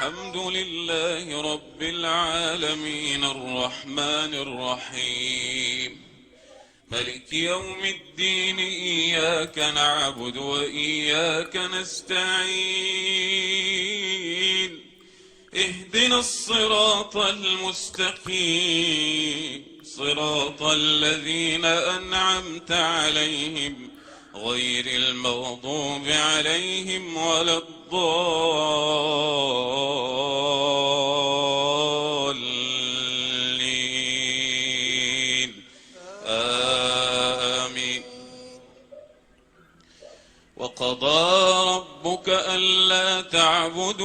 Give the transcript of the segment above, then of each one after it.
الحمد لله رب العالمين الرحمن الرحيم ملك يوم الدين إياك نعبد وإياك نستعين اهدنا الصراط المستقيم صراط الذين أنعمت عليهم غير المغضوب عليهم ولا الضالين آمين. وقضى ربك ألا تعبدوا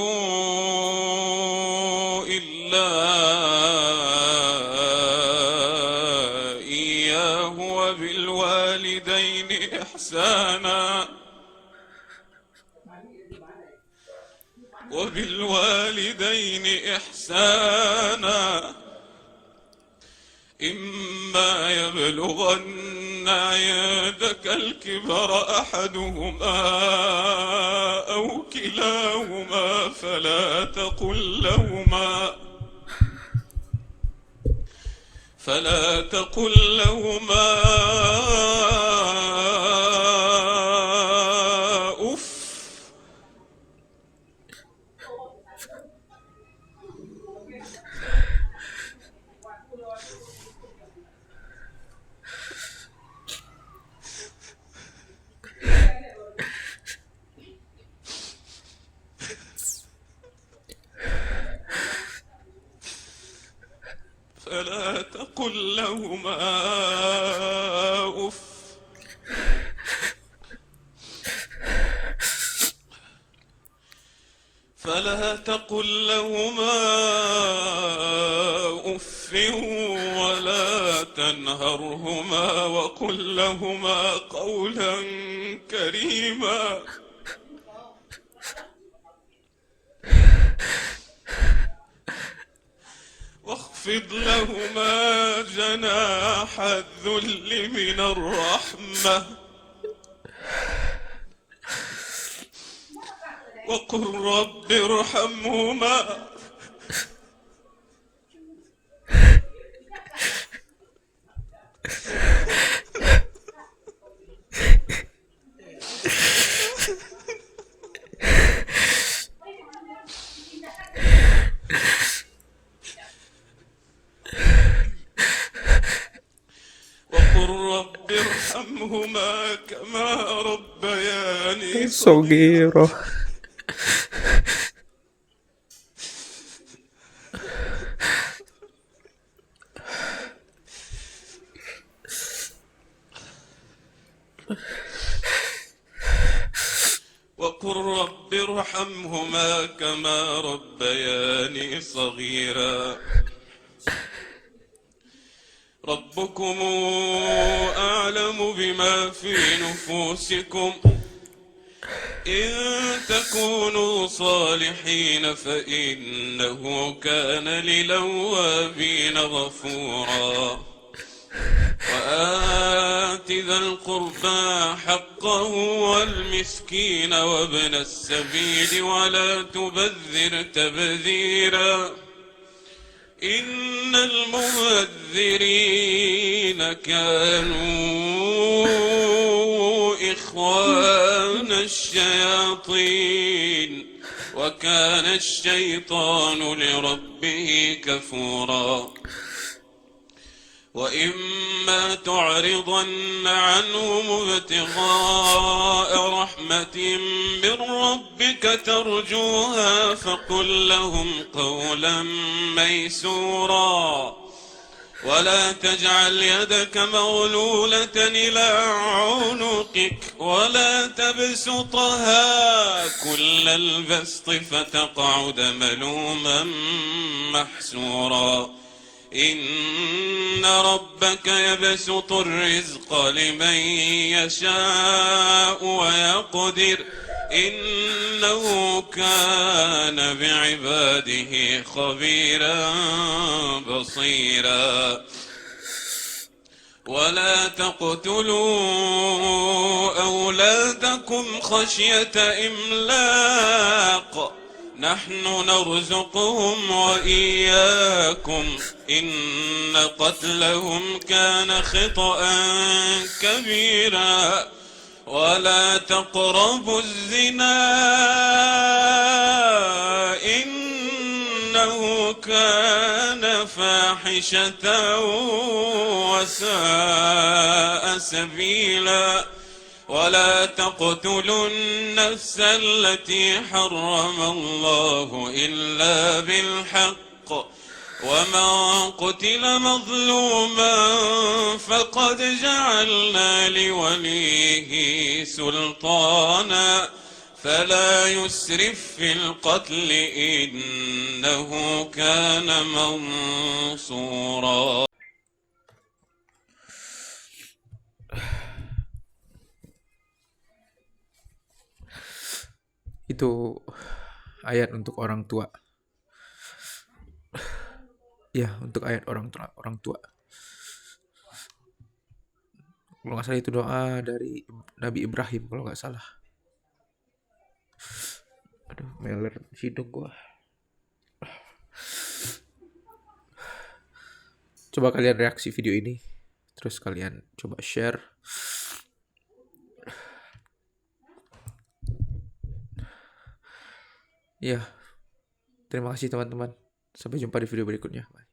إلا إياه وبالوالدين إحسانا إما يبلغن عندك الكبر أحدهما أو كلاهما فلا تقل لهما أف فلا تقل لهما أف ولا تنهرهما وقل لهما قولا كريما واخفض لهما جناح الذل من الرحمة وقل رب ارحمهما كما ربياني صغيرة. وقل رب ارحمهما كما ربياني صغيرا. ربكم أعلم بما في نفوسكم إن تكونوا صالحين فإنه كان للأوابين غفورا. وآت ذا القربى حقه والمسكين وابن السبيل ولا تبذر تبذيرا إن المبذرين كانوا إخوان الشياطين وكان الشيطان لربه كفورا. وإما تعرضن عنهم ابتغاء رحمة من ربك ترجوها فقل لهم قولا ميسورا. ولا تجعل يدك مغلولة إلى عنقك ولا تبسطها كل البسط فتقعد ملوما محسورا. إن ربك يبسط الرزق لمن يشاء ويقدر إنه كان بعباده خبيرا بصيرا. ولا تقتلوا أولادكم خشية إملاق نحن نرزقهم وإياكم إن قتلهم كان خطأ كبيرا ولا تقربوا الزنا إنه كان فاحشة وساء سبيلا ولا تقتلوا النفس التي حرم الله إلا بالحق ومن قتل مظلوما فقد جعلنا لوليه سلطانا فلا يسرف في القتل إنه كان منصورا. Itu ayat untuk orang tua. Ya, untuk ayat orang tua. Kalau nggak salah itu doa dari Nabi Ibrahim kalau nggak salah. Aduh, meler hidung gua. Coba kalian reaksi video ini, terus kalian coba share. Ya, terima kasih teman-teman. Sampai jumpa di video berikutnya. Bye.